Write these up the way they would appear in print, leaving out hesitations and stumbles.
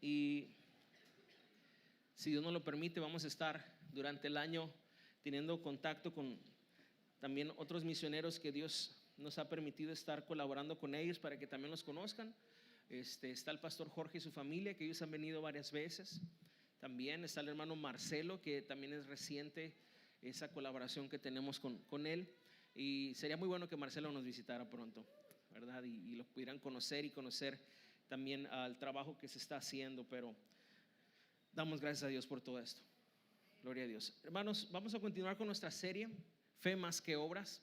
Y si Dios nos lo permite, vamos a estar durante el año teniendo contacto con también otros misioneros que Dios nos ha permitido estar colaborando con ellos para que también los conozcan. Está el pastor Jorge y su familia, que ellos han venido varias veces. También está el hermano Marcelo, que también es reciente esa colaboración que tenemos con él. Y sería muy bueno que Marcelo nos visitara pronto, ¿verdad? Y lo pudieran conocer y conocer también al trabajo que se está haciendo. Pero damos gracias a Dios por todo esto. Gloria a Dios. Hermanos, vamos a continuar con nuestra serie Fe más que obras.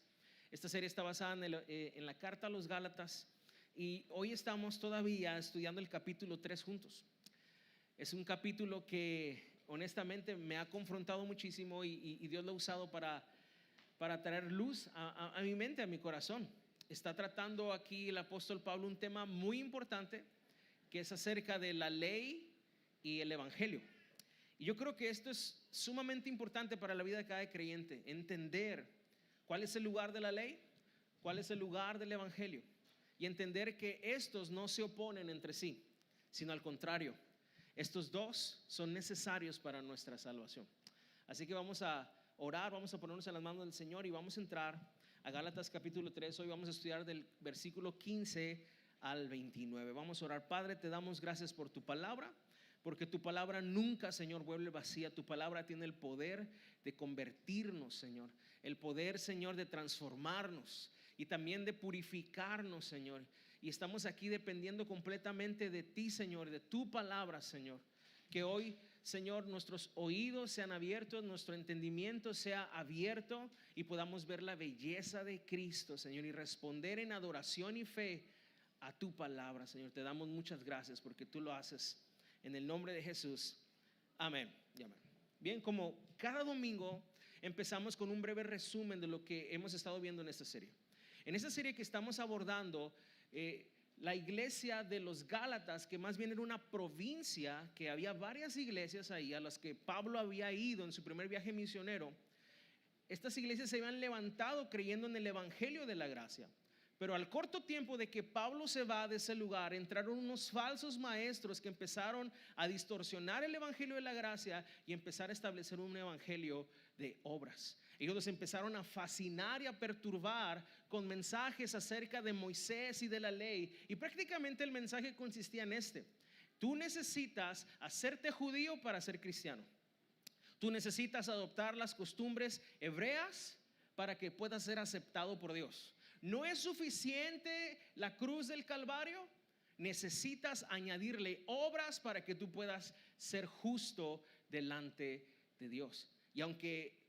Esta serie está basada en la carta a los Gálatas, y hoy estamos todavía estudiando el capítulo 3 juntos. Es un capítulo que honestamente me ha confrontado muchísimo y Dios lo ha usado para traer luz a mi mente, a mi corazón. Está tratando aquí el apóstol Pablo un tema muy importante, que es acerca de la ley y el evangelio. Y yo creo que esto es sumamente importante para la vida de cada creyente, entender cuál es el lugar de la ley, cuál es el lugar del evangelio, y entender que estos no se oponen entre sí, sino al contrario, estos dos son necesarios para nuestra salvación. Así que vamos a orar, vamos a ponernos en las manos del Señor y vamos a entrar a Gálatas capítulo 3. Hoy vamos a estudiar del versículo 15 al 29. Vamos a orar. Padre, te damos gracias por tu palabra, porque tu palabra nunca, Señor, vuelve vacía. Tu palabra tiene el poder de convertirnos, Señor, el poder, Señor, de transformarnos y también de purificarnos, Señor. Y estamos aquí dependiendo completamente de ti, Señor, de tu palabra, Señor. Que hoy, Señor, nuestros oídos sean abiertos, nuestro entendimiento sea abierto y podamos ver la belleza de Cristo, Señor, y responder en adoración y fe a tu palabra, Señor. Te damos muchas gracias porque tú lo haces. En el nombre de Jesús, amén y amén. Bien, como cada domingo empezamos con un breve resumen de lo que hemos estado viendo en esta serie. En esta serie que estamos abordando, la iglesia de los Gálatas, que más bien era una provincia, que había varias iglesias ahí a las que Pablo había ido en su primer viaje misionero. Estas iglesias se habían levantado creyendo en el evangelio de la gracia. Pero al corto tiempo de que Pablo se va de ese lugar, entraron unos falsos maestros que empezaron a distorsionar el evangelio de la gracia y empezar a establecer un evangelio de obras. Ellos los empezaron a fascinar y a perturbar con mensajes acerca de Moisés y de la ley. Y prácticamente el mensaje consistía en este: tú necesitas hacerte judío para ser cristiano. Tú necesitas adoptar las costumbres hebreas para que puedas ser aceptado por Dios. ¿No es suficiente la cruz del Calvario? Necesitas añadirle obras para que tú puedas ser justo delante de Dios. Y aunque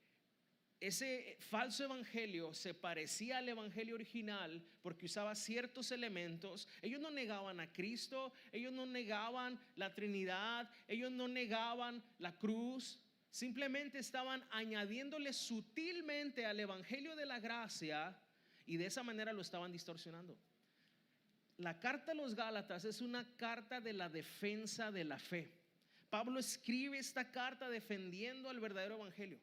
ese falso evangelio se parecía al evangelio original porque usaba ciertos elementos, ellos no negaban a Cristo, ellos no negaban la Trinidad, ellos no negaban la cruz. Simplemente estaban añadiéndole sutilmente al evangelio de la gracia, y de esa manera lo estaban distorsionando. La carta a los Gálatas es una carta de la defensa de la fe. Pablo escribe esta carta defendiendo al verdadero evangelio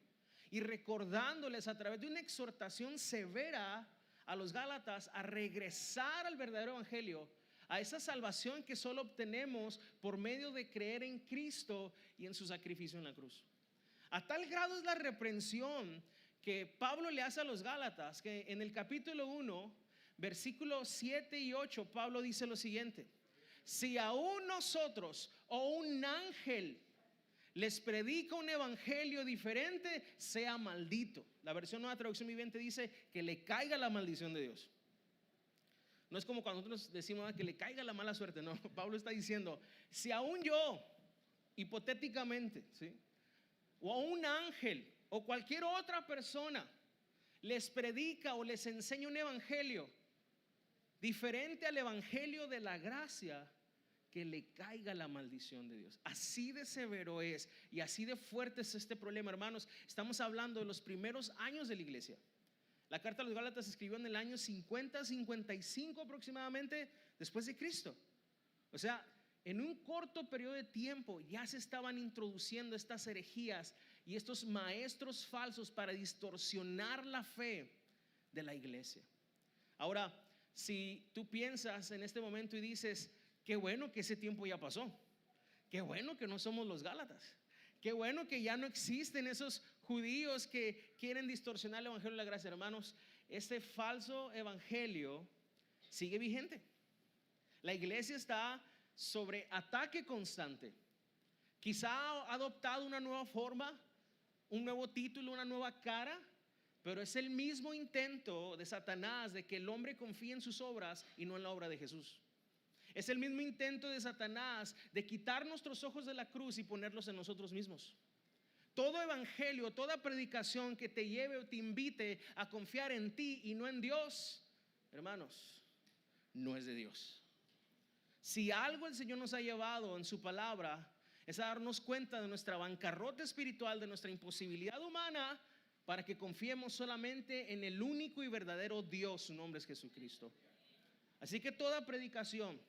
y recordándoles a través de una exhortación severa a los Gálatas a regresar al verdadero evangelio, a esa salvación que solo obtenemos por medio de creer en Cristo y en su sacrificio en la cruz. A tal grado es la reprensión que Pablo le hace a los Gálatas, que en el capítulo 1, versículos 7 y 8, Pablo dice lo siguiente: si aún nosotros o un ángel les predica un evangelio diferente, sea maldito. La versión Nueva Traducción Viviente dice que le caiga la maldición de Dios. No es como cuando nosotros decimos que le caiga la mala suerte. No, Pablo está diciendo: si aún yo, hipotéticamente, ¿sí?, o a un ángel o cualquier otra persona les predica o les enseña un evangelio diferente al evangelio de la gracia, que le caiga la maldición de Dios. Así de severo es y así de fuerte es este problema, hermanos. Estamos hablando de los primeros años de la iglesia. La carta a los Gálatas se escribió en el año 50-55 aproximadamente después de Cristo. O sea, en un corto periodo de tiempo ya se estaban introduciendo estas herejías y estos maestros falsos para distorsionar la fe de la iglesia. Ahora, si tú piensas en este momento y dices: qué bueno que ese tiempo ya pasó, Qué bueno que no somos los Gálatas. Qué bueno que ya no existen esos judíos que quieren distorsionar el evangelio de la gracia. Hermanos, este falso evangelio sigue vigente. La iglesia está sobre ataque constante. Quizá ha adoptado una nueva forma, un nuevo título, una nueva cara, pero es el mismo intento de Satanás de que el hombre confíe en sus obras y no en la obra de Jesús. Es el mismo intento de Satanás de quitar nuestros ojos de la cruz y ponerlos en nosotros mismos. Todo evangelio, toda predicación que te lleve o te invite a confiar en ti y no en Dios, hermanos, no es de Dios. Si algo el Señor nos ha llevado en su palabra es a darnos cuenta de nuestra bancarrota espiritual, de nuestra imposibilidad humana, para que confiemos solamente en el único y verdadero Dios. Su nombre es Jesucristo. Así que toda predicación,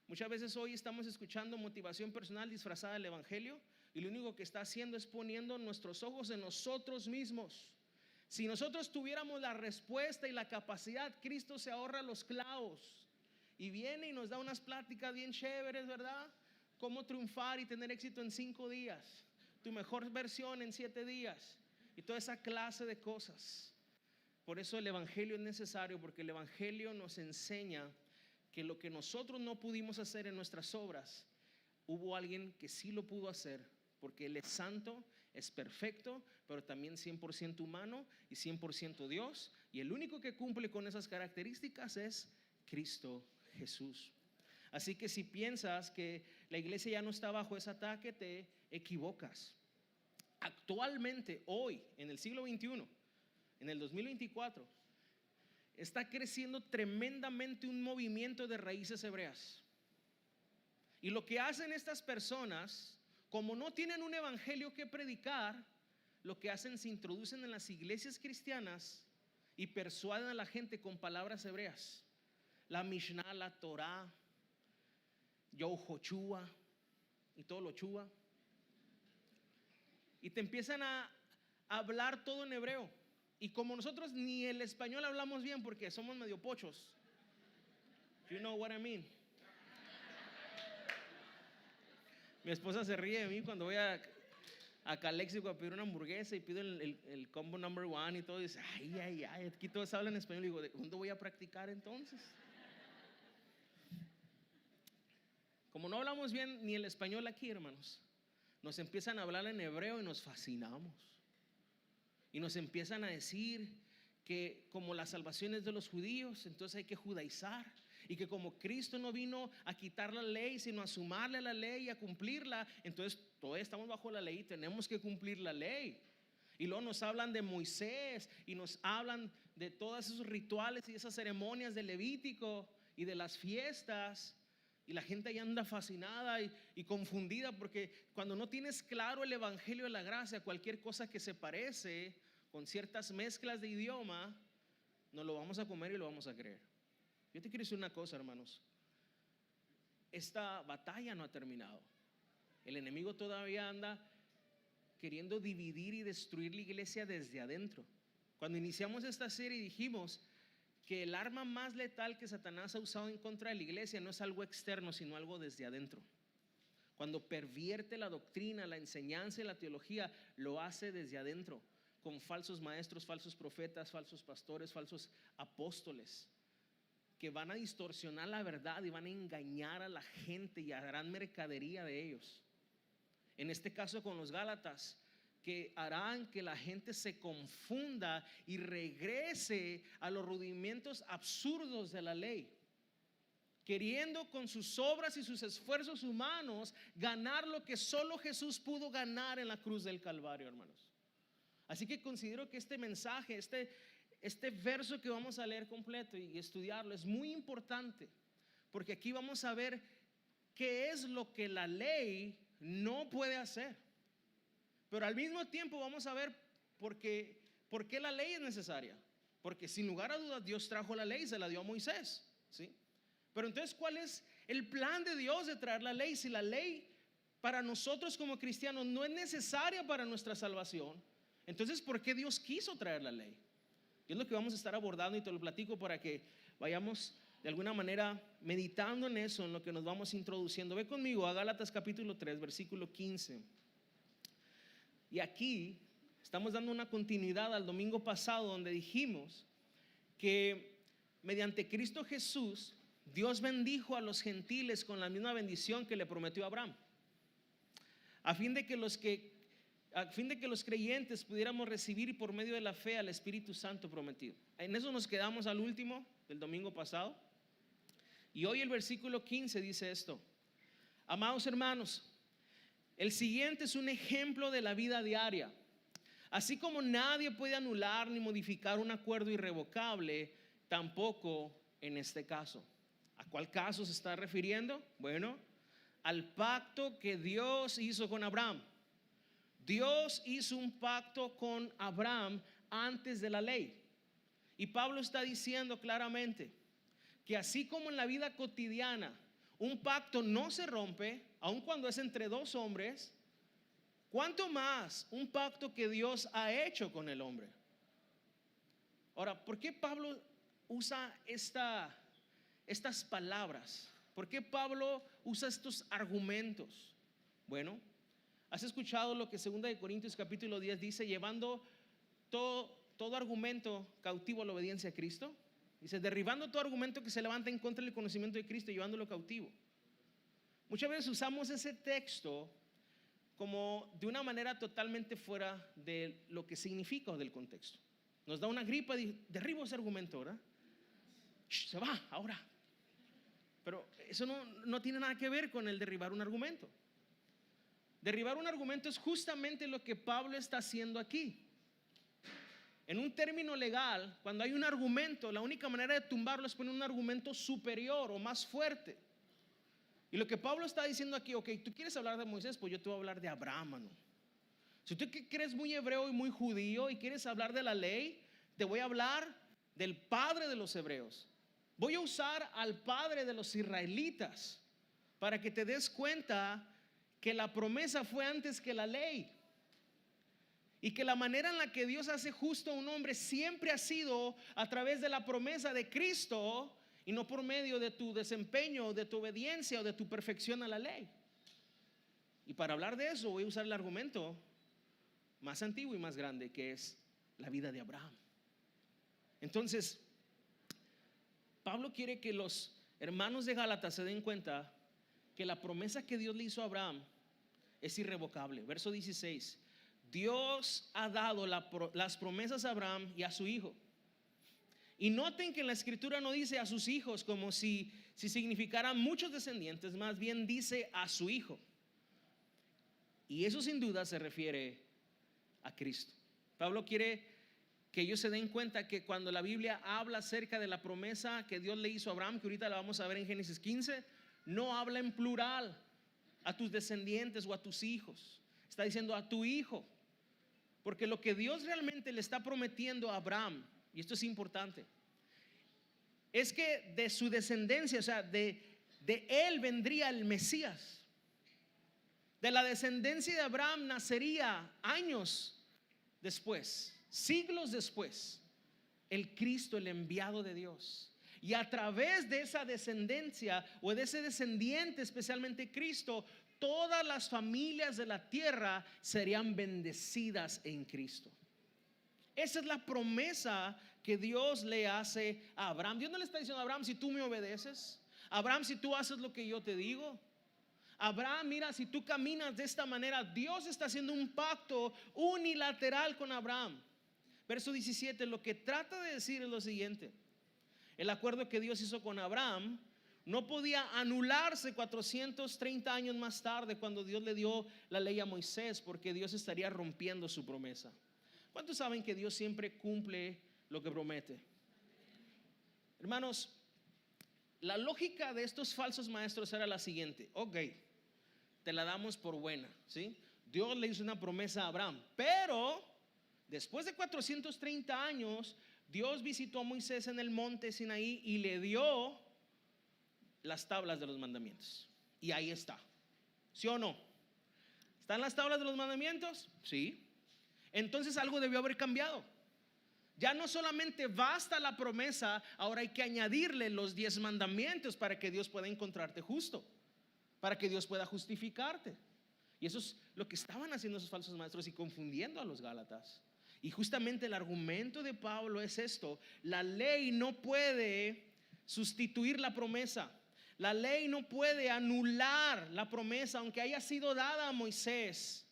muchas veces hoy estamos escuchando motivación personal disfrazada del evangelio, y lo único que está haciendo es poniendo nuestros ojos en nosotros mismos. Si nosotros tuviéramos la respuesta y la capacidad, Cristo se ahorra los clavos y viene y nos da unas pláticas bien chéveres, ¿verdad? Cómo triunfar y tener éxito en 5 días, tu mejor versión en 7 días y toda esa clase de cosas. Por eso el evangelio es necesario, porque el evangelio nos enseña que lo que nosotros no pudimos hacer en nuestras obras, hubo alguien que sí lo pudo hacer, porque Él es santo, es perfecto, pero también 100% humano y 100% Dios, y el único que cumple con esas características es Cristo Jesús. Así que si piensas que la iglesia ya no está bajo ese ataque, te equivocas. Actualmente, hoy, en el siglo XXI, en el 2024, está creciendo tremendamente un movimiento de raíces hebreas. Y lo que hacen estas personas, como no tienen un evangelio que predicar, lo que hacen, se introducen en las iglesias cristianas y persuaden a la gente con palabras hebreas. La Mishnah, la Torah, Yohochua y todo lo chua. Y te empiezan a hablar todo en hebreo. Y como nosotros ni el español hablamos bien porque somos medio pochos. You know what I mean. Mi esposa se ríe de mí cuando voy a Calexico a pedir una hamburguesa y pido el combo number 1 y todo. Y dice, ay, aquí todos hablan español. Y digo, ¿de dónde voy a practicar entonces? Como no hablamos bien ni el español aquí, hermanos, nos empiezan a hablar en hebreo y nos fascinamos. Y nos empiezan a decir que como la salvación es de los judíos, entonces hay que judaizar. Y que como Cristo no vino a quitar la ley, sino a sumarle a la ley y a cumplirla, entonces todavía estamos bajo la ley y tenemos que cumplir la ley. Y luego nos hablan de Moisés y nos hablan de todos esos rituales y esas ceremonias de Levítico y de las fiestas. Y la gente ahí anda fascinada y confundida, porque cuando no tienes claro el evangelio de la gracia, cualquier cosa que se parece con ciertas mezclas de idioma, nos lo vamos a comer y lo vamos a creer. Yo te quiero decir una cosa, hermanos. Esta batalla no ha terminado. El enemigo todavía anda queriendo dividir y destruir la iglesia desde adentro. Cuando iniciamos esta serie dijimos que el arma más letal que Satanás ha usado en contra de la iglesia no es algo externo, sino algo desde adentro. Cuando pervierte la doctrina, la enseñanza y la teología, lo hace desde adentro, con falsos maestros, falsos profetas, falsos pastores, falsos apóstoles, que van a distorsionar la verdad y van a engañar a la gente y harán mercadería de ellos. En este caso con los Gálatas, que harán que la gente se confunda y regrese a los rudimentos absurdos de la ley, queriendo con sus obras y sus esfuerzos humanos ganar lo que solo Jesús pudo ganar en la cruz del Calvario, hermanos. Así que considero que este mensaje, este verso que vamos a leer completo y estudiarlo es muy importante, porque aquí vamos a ver qué es lo que la ley no puede hacer. Pero al mismo tiempo vamos a ver por qué la ley es necesaria. Porque sin lugar a dudas Dios trajo la ley y se la dio a Moisés, ¿sí? Pero entonces, ¿cuál es el plan de Dios de traer la ley? Si la ley para nosotros como cristianos no es necesaria para nuestra salvación, entonces ¿por qué Dios quiso traer la ley? Y es lo que vamos a estar abordando y te lo platico para que vayamos de alguna manera meditando en eso, en lo que nos vamos introduciendo. Ve conmigo a Gálatas capítulo 3, versículo 15. Y aquí estamos dando una continuidad al domingo pasado, donde dijimos que mediante Cristo Jesús Dios bendijo a los gentiles con la misma bendición que le prometió a Abraham, a fin de que los creyentes pudiéramos recibir por medio de la fe al Espíritu Santo prometido. En eso nos quedamos al último del domingo pasado. Y hoy el versículo 15 dice esto: amados hermanos, el siguiente es un ejemplo de la vida diaria. Así como nadie puede anular ni modificar un acuerdo irrevocable, tampoco en este caso. ¿A cuál caso se está refiriendo? Bueno, al pacto que Dios hizo con Abraham. Dios hizo un pacto con Abraham antes de la ley. Y Pablo está diciendo claramente que así como en la vida cotidiana un pacto no se rompe, aun cuando es entre dos hombres, ¿cuánto más un pacto que Dios ha hecho con el hombre? Ahora, ¿por qué Pablo usa estas palabras? ¿Por qué Pablo usa estos argumentos? Bueno, ¿has escuchado lo que 2 de Corintios capítulo 10 dice? Llevando todo argumento cautivo a la obediencia a Cristo. Dice, derribando todo argumento que se levanta en contra del conocimiento de Cristo y llevándolo cautivo. Muchas veces usamos ese texto como de una manera totalmente fuera de lo que significa o del contexto. Nos da una gripa y derribo ese argumento, ¿verdad? Se va ahora. Pero eso no tiene nada que ver con el derribar un argumento. Derribar un argumento es justamente lo que Pablo está haciendo aquí. En un término legal, cuando hay un argumento, la única manera de tumbarlo es poner un argumento superior o más fuerte. Y lo que Pablo está diciendo aquí: ok, tú quieres hablar de Moisés, pues yo te voy a hablar de Abraham, ¿no? Si tú eres muy hebreo y muy judío y quieres hablar de la ley, te voy a hablar del padre de los hebreos. Voy a usar al padre de los israelitas para que te des cuenta que la promesa fue antes que la ley. Y que la manera en la que Dios hace justo a un hombre siempre ha sido a través de la promesa de Cristo y no por medio de tu desempeño, de tu obediencia o de tu perfección a la ley. Y para hablar de eso voy a usar el argumento más antiguo y más grande, que es la vida de Abraham. Entonces, Pablo quiere que los hermanos de Gálatas se den cuenta que la promesa que Dios le hizo a Abraham es irrevocable. Verso 16: Dios ha dado las promesas a Abraham y a su hijo. Y noten que en la escritura no dice a sus hijos como si significaran muchos descendientes, más bien dice a su hijo. Y eso sin duda se refiere a Cristo. Pablo quiere que ellos se den cuenta que cuando la Biblia habla acerca de la promesa que Dios le hizo a Abraham, que ahorita la vamos a ver en Génesis 15, no habla en plural a tus descendientes o a tus hijos. Está diciendo a tu hijo. Porque lo que Dios realmente le está prometiendo a Abraham, y esto es importante, es que de su descendencia, o sea, de él vendría el Mesías. De la descendencia de Abraham nacería años después, siglos después, el Cristo, el enviado de Dios. Y a través de esa descendencia o de ese descendiente, especialmente Cristo, todas las familias de la tierra serían bendecidas en Cristo. Esa es la promesa que Dios le hace a Abraham. Dios no le está diciendo a Abraham: si tú me obedeces, Abraham, si tú haces lo que yo te digo, Abraham, mira, si tú caminas de esta manera. Dios está haciendo un pacto unilateral con Abraham. Verso 17, lo que trata de decir es lo siguiente: el acuerdo que Dios hizo con Abraham no podía anularse 430 años más tarde, cuando Dios le dio la ley a Moisés, porque Dios estaría rompiendo su promesa. ¿Cuántos saben que Dios siempre cumple lo que promete? Hermanos, la lógica de estos falsos maestros era la siguiente: ok, te la damos por buena, ¿sí? Dios le hizo una promesa a Abraham, pero después de 430 años, Dios visitó a Moisés en el monte Sinaí y le dio las tablas de los mandamientos. Y ahí está, ¿sí o no? ¿Están las tablas de los mandamientos? Sí. Entonces algo debió haber cambiado. Ya no solamente basta la promesa, ahora hay que añadirle los 10 mandamientos para que Dios pueda encontrarte justo, para que Dios pueda justificarte. Y eso es lo que estaban haciendo esos falsos maestros y confundiendo a los gálatas. Y justamente el argumento de Pablo es esto: la ley no puede sustituir la promesa. La ley no puede anular la promesa, aunque haya sido dada a Moisés,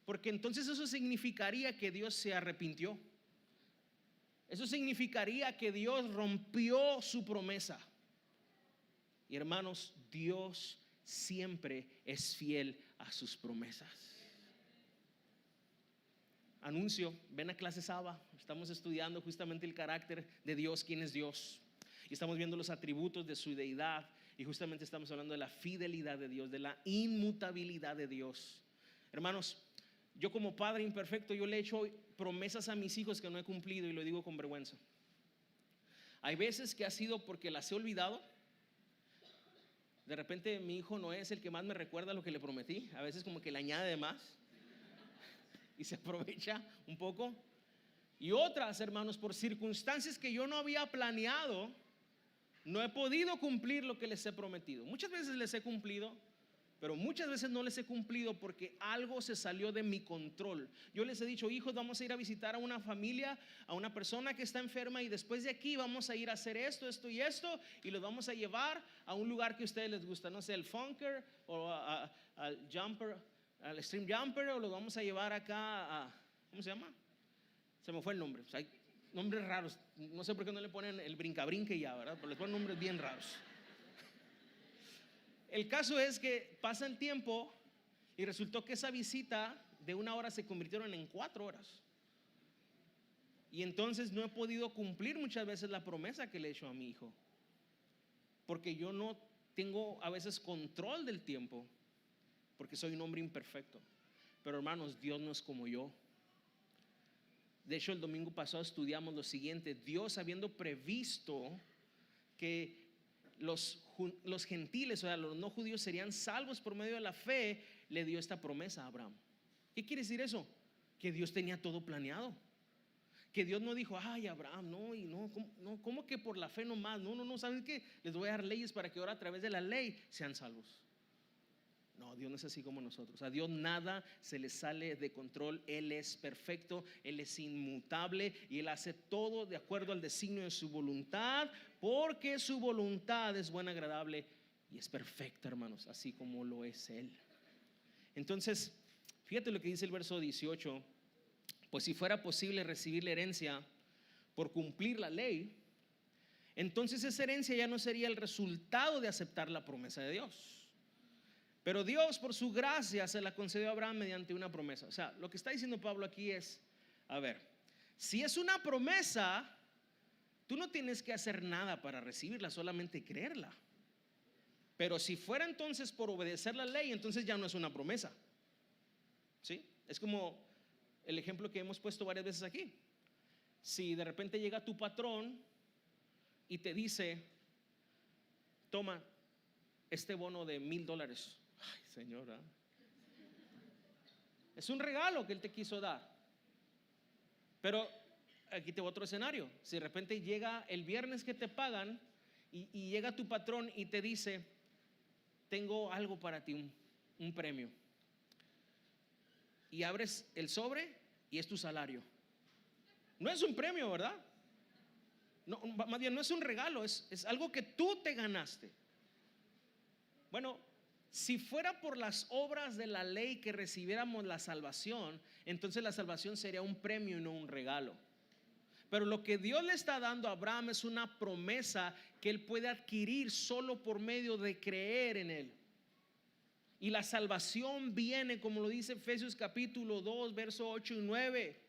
porque entonces eso significaría que Dios se arrepintió. Eso significaría que Dios rompió su promesa. Y hermanos, Dios siempre es fiel a sus promesas. Anuncio, ven a clase Saba. Estamos estudiando justamente el carácter de Dios, quién es Dios. Y estamos viendo los atributos de su deidad. Y justamente estamos hablando de la fidelidad de Dios, de la inmutabilidad de Dios. Hermanos, yo como padre imperfecto, yo le he hecho promesas a mis hijos que no he cumplido, y lo digo con vergüenza. Hay veces que ha sido porque las he olvidado. De repente mi hijo no es el que más me recuerda lo que le prometí. A veces como que le añade de más y se aprovecha un poco. Y otras, hermanos, por circunstancias que yo no había planeado, no he podido cumplir lo que les he prometido. Muchas veces les he cumplido, pero muchas veces no les he cumplido porque algo se salió de mi control. Yo les he dicho: hijos, vamos a ir a visitar a una familia, a una persona que está enferma, y después de aquí vamos a ir a hacer esto, esto y esto, y los vamos a llevar a un lugar que a ustedes les gusta, no sé, el Funker o al Jumper, al Extreme Jumper, o los vamos a llevar acá a, ¿cómo se llama? Se me fue el nombre. O sea, hay nombres raros. No sé por qué no le ponen el brinca-brinca y ya, ¿verdad? Pero les ponen nombres bien raros. El caso es que pasa el tiempo y resultó que esa visita de 1 hora se convirtieron en 4 horas. Y entonces no he podido cumplir muchas veces la promesa que le he hecho a mi hijo, porque yo no tengo a veces control del tiempo, porque soy un hombre imperfecto. Pero hermanos, Dios no es como yo. De hecho, el domingo pasado estudiamos lo siguiente: Dios, habiendo previsto que los gentiles, o sea, los no judíos, serían salvos por medio de la fe, le dio esta promesa a Abraham. ¿Qué quiere decir eso? Que Dios tenía todo planeado. Que Dios no dijo: ay, Abraham, ¿cómo que por la fe nomás? No, ¿saben qué? Les voy a dar leyes para que ahora a través de la ley sean salvos. No, Dios no es así como nosotros. A Dios nada se le sale de control. Él es perfecto, Él es inmutable, y Él hace todo de acuerdo al designio de su voluntad, porque su voluntad es buena, agradable y es perfecta, hermanos, así como lo es Él. Entonces, fíjate lo que dice el verso 18: pues si fuera posible recibir la herencia por cumplir la ley, entonces esa herencia ya no sería el resultado de aceptar la promesa de Dios. Pero Dios, por su gracia, se la concedió a Abraham mediante una promesa. O sea, lo que está diciendo Pablo aquí es: a ver, si es una promesa, tú no tienes que hacer nada para recibirla, solamente creerla. Pero si fuera entonces por obedecer la ley, entonces ya no es una promesa. ¿Sí? Es como el ejemplo que hemos puesto varias veces aquí. Si de repente llega tu patrón y te dice: toma este bono de $1,000. Ay, señora, es un regalo que él te quiso dar. Pero aquí te voy a otro escenario. Si de repente llega el viernes que te pagan y llega tu patrón y te dice: tengo algo para ti, un premio. Y abres el sobre y es tu salario. No es un premio, ¿verdad? No, más bien no es un regalo, es algo que tú te ganaste. Bueno, si fuera por las obras de la ley que recibiéramos la salvación, entonces la salvación sería un premio y no un regalo. Pero lo que Dios le está dando a Abraham es una promesa que él puede adquirir solo por medio de creer en él. Y la salvación viene, como lo dice Efesios capítulo 2, verso 8 y 9,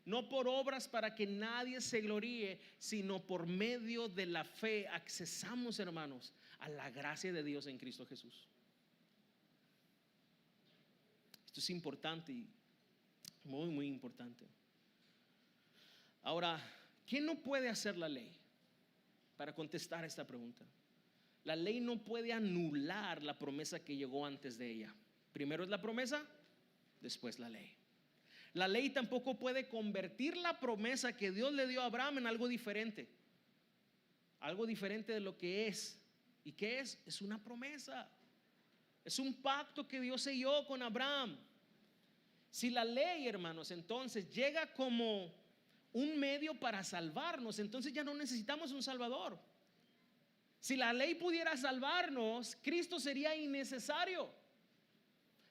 no por obras para que nadie se gloríe, sino por medio de la fe accesamos, hermanos, a la gracia de Dios en Cristo Jesús. Esto es importante y muy, muy importante. Ahora, ¿quién no puede hacer la ley? Para contestar esta pregunta, la ley no puede anular la promesa que llegó antes de ella. Primero es la promesa, después la ley. La ley tampoco puede convertir la promesa que Dios le dio a Abraham en algo diferente de lo que es. ¿Y qué es? Es una promesa, es un pacto que Dios selló con Abraham. Si la ley, hermanos, entonces llega como un medio para salvarnos, entonces ya no necesitamos un salvador. Si la ley pudiera salvarnos, Cristo sería innecesario.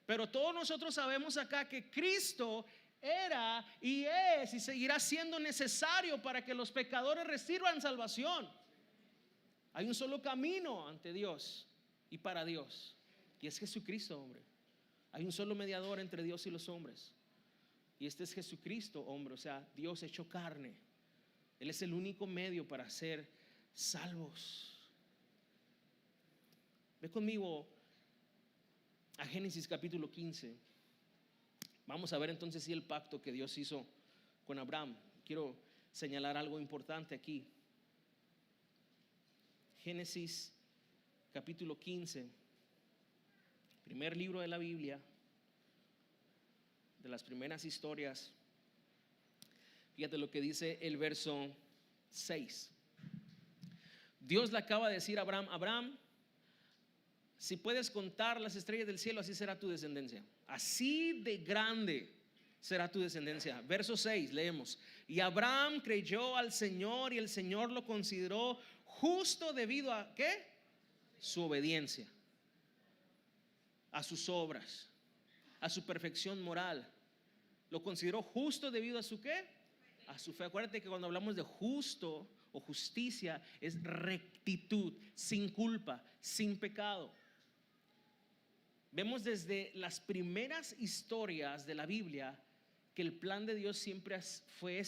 Pero todos nosotros sabemos acá que Cristo era y es y seguirá siendo necesario para que los pecadores reciban salvación. Hay un solo camino ante Dios y para Dios, y es Jesucristo, hombre. Hay un solo mediador entre Dios y los hombres, y este es Jesucristo, hombre, o sea, Dios hecho carne. Él es el único medio para ser salvos. Ve conmigo a Génesis capítulo 15. Vamos a ver entonces si el pacto que Dios hizo con Abraham. Quiero señalar algo importante aquí. Génesis capítulo 15, primer libro de la Biblia, de las primeras historias. Fíjate lo que dice el verso 6. Dios le acaba de decir a Abraham: Abraham, si puedes contar las estrellas del cielo, así será tu descendencia. Así de grande será tu descendencia. Verso 6, leemos: y Abraham creyó al Señor y el Señor lo consideró justo debido a ¿qué? Su obediencia, a sus obras, a su perfección moral. Lo consideró justo debido a su ¿qué? A su fe. Acuérdate que cuando hablamos de justo o justicia es rectitud, sin culpa, sin pecado. Vemos desde las primeras historias de la Biblia que el plan de Dios siempre fue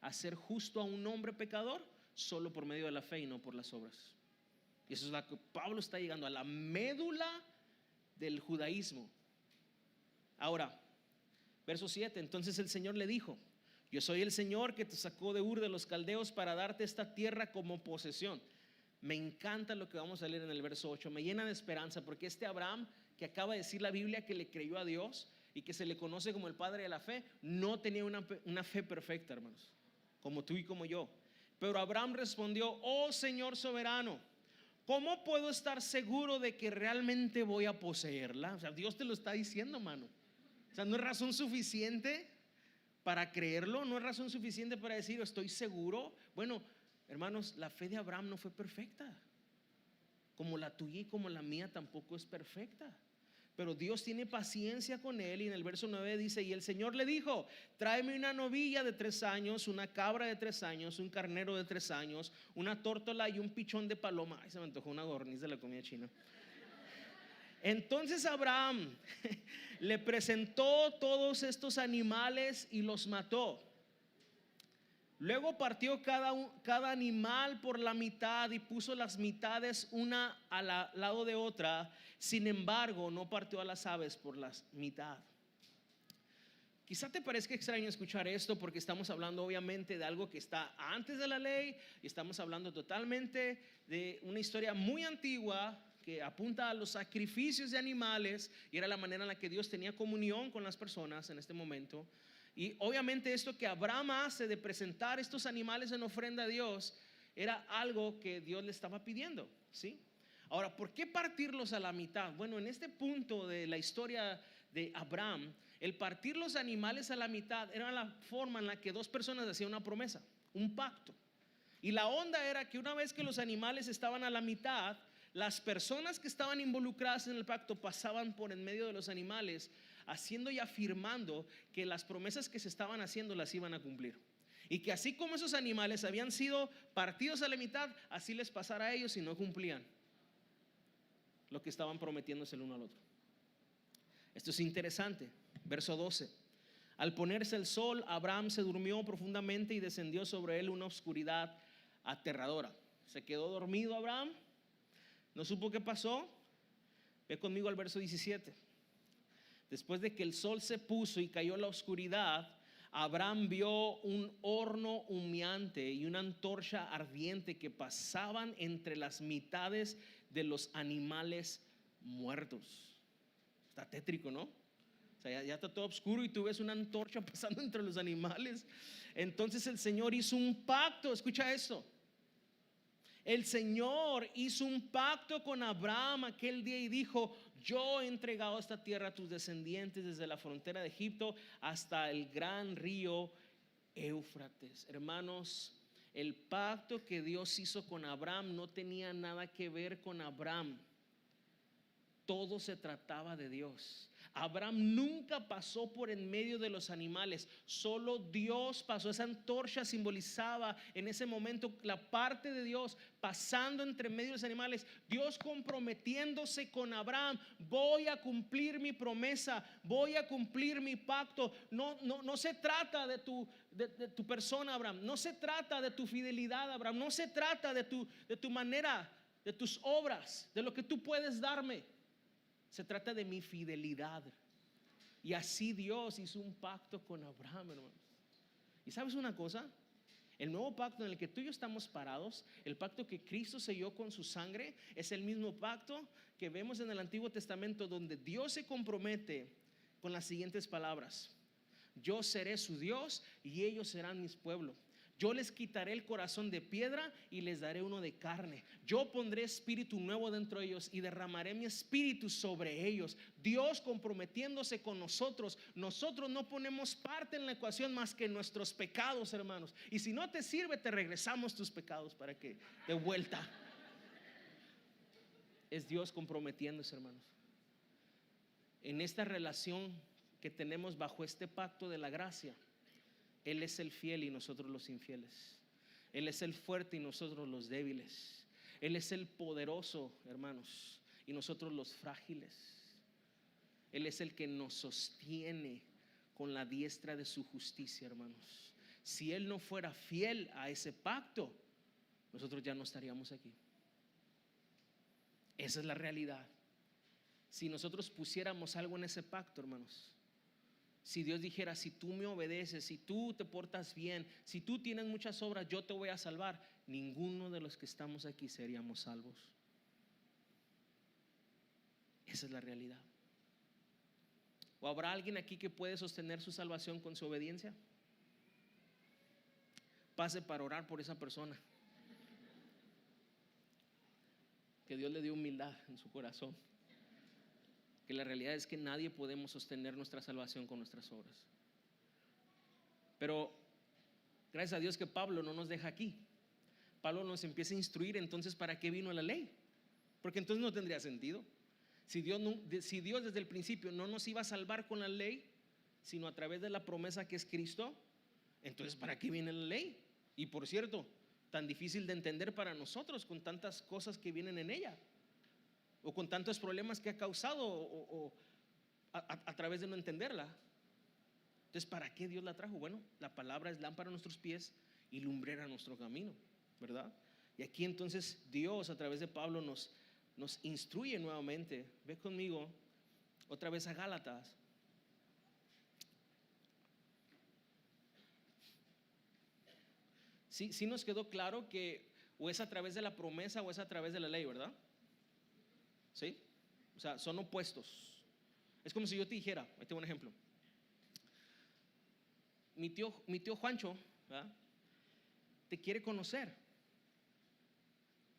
hacer justo a un hombre pecador solo por medio de la fe y no por las obras. Y eso es lo que Pablo está llegando a la médula del judaísmo. Ahora, verso 7, entonces el Señor le dijo: yo soy el Señor que te sacó de Ur de los Caldeos para darte esta tierra como posesión. Me encanta lo que vamos a leer en el verso 8, me llena de esperanza, porque este Abraham que acaba de decir la Biblia que le creyó a Dios y que se le conoce como el padre de la fe, no tenía una fe perfecta, hermanos, como tú y como yo. Pero Abraham respondió: oh Señor soberano, ¿cómo puedo estar seguro de que realmente voy a poseerla? O sea, Dios te lo está diciendo, mano. O sea, no es razón suficiente para creerlo, no es razón suficiente para decir estoy seguro. Bueno, hermanos, la fe de Abraham no fue perfecta, como la tuya y como la mía tampoco es perfecta. Pero Dios tiene paciencia con él, y en el verso 9 dice: y el Señor le dijo: tráeme una novilla de 3 años, una cabra de 3 años, un carnero de 3 años, una tórtola y un pichón de paloma. Ay, se me antojó una gorniz de la comida china. Entonces Abraham le presentó todos estos animales y los mató. Luego partió cada animal por la mitad y puso las mitades una al lado de otra. Sin embargo, no partió a las aves por la mitad. Quizá te parezca extraño escuchar esto, porque estamos hablando obviamente de algo que está antes de la ley, y estamos hablando totalmente de una historia muy antigua que apunta a los sacrificios de animales, y era la manera en la que Dios tenía comunión con las personas en este momento. Y obviamente esto que Abraham hace de presentar estos animales en ofrenda a Dios era algo que Dios le estaba pidiendo, ¿sí? Ahora, ¿por qué partirlos a la mitad? Bueno, en este punto de la historia de Abraham, el partir los animales a la mitad era la forma en la que dos personas hacían una promesa, un pacto. Y la onda era que una vez que los animales estaban a la mitad, las personas que estaban involucradas en el pacto pasaban por en medio de los animales, haciendo y afirmando que las promesas que se estaban haciendo las iban a cumplir, y que así como esos animales habían sido partidos a la mitad, así les pasara a ellos si no cumplían lo que estaban prometiéndose el uno al otro. Esto es interesante. Verso 12: al ponerse el sol, Abraham se durmió profundamente y descendió sobre él una oscuridad aterradora. Se quedó dormido Abraham, no supo qué pasó. Ve conmigo al verso 17. Después de que el sol se puso y cayó la oscuridad, Abraham vio un horno humeante y una antorcha ardiente que pasaban entre las mitades de los animales muertos. Está tétrico, ¿no? O sea, ya está todo oscuro y tú ves una antorcha pasando entre los animales. Entonces el Señor hizo un pacto. Escucha esto. El Señor hizo un pacto con Abraham aquel día y dijo: yo he entregado esta tierra a tus descendientes desde la frontera de Egipto hasta el gran río Éufrates. Hermanos, el pacto que Dios hizo con Abraham no tenía nada que ver con Abraham. Todo se trataba de Dios. Abraham nunca pasó por en medio de los animales, solo Dios pasó. Esa antorcha simbolizaba en ese momento la parte de Dios pasando entre medio de los animales, Dios comprometiéndose con Abraham: voy a cumplir mi promesa, voy a cumplir mi pacto. No se trata de tu persona, Abraham, no se trata de tu fidelidad, Abraham, no se trata de tu manera, de tus obras, de lo que tú puedes darme. Se trata de mi fidelidad. Y así Dios hizo un pacto con Abraham, hermanos. Y sabes una cosa, el nuevo pacto en el que tú y yo estamos parados, el pacto que Cristo selló con su sangre, es el mismo pacto que vemos en el Antiguo Testamento, donde Dios se compromete con las siguientes palabras: yo seré su Dios y ellos serán mis pueblos. Yo les quitaré el corazón de piedra y les daré uno de carne. Yo pondré espíritu nuevo dentro de ellos y derramaré mi espíritu sobre ellos. Dios comprometiéndose con nosotros. Nosotros no ponemos parte en la ecuación más que nuestros pecados, hermanos. Y si no te sirve, te regresamos tus pecados para que de vuelta. Es Dios comprometiéndose, hermanos. En esta relación que tenemos bajo este pacto de la gracia, Él es el fiel y nosotros los infieles. Él es el fuerte y nosotros los débiles. Él es el poderoso, hermanos, y nosotros los frágiles. Él es el que nos sostiene con la diestra de su justicia, hermanos. Si Él no fuera fiel a ese pacto, nosotros ya no estaríamos aquí. Esa es la realidad. Si nosotros pusiéramos algo en ese pacto, hermanos, si Dios dijera: si tú me obedeces, si tú te portas bien, si tú tienes muchas obras, yo te voy a salvar, ninguno de los que estamos aquí seríamos salvos. Esa es la realidad. ¿O habrá alguien aquí que puede sostener su salvación con su obediencia? Pase para orar por esa persona. Que Dios le dé humildad en su corazón. Que la realidad es que nadie podemos sostener nuestra salvación con nuestras obras. Pero gracias a Dios que Pablo no nos deja aquí. Pablo nos empieza a instruir. Entonces, ¿para qué vino la ley? Porque entonces no tendría sentido. Si Dios desde el principio no nos iba a salvar con la ley, sino a través de la promesa que es Cristo, entonces ¿para qué viene la ley? Y por cierto, tan difícil de entender para nosotros, con tantas cosas que vienen en ella, o con tantos problemas que ha causado a través de no entenderla. Entonces, ¿para qué Dios la trajo? Bueno, la palabra es lámpara a nuestros pies y lumbrera a nuestro camino, ¿verdad? Y aquí entonces Dios a través de Pablo nos instruye nuevamente. Ve conmigo otra vez a Gálatas. Sí nos quedó claro que o es a través de la promesa o es a través de la ley, ¿verdad? ¿Sí? O sea, son opuestos. Es como si yo te dijera, ahí tengo un ejemplo. Mi tío Juancho, ¿verdad?, te quiere conocer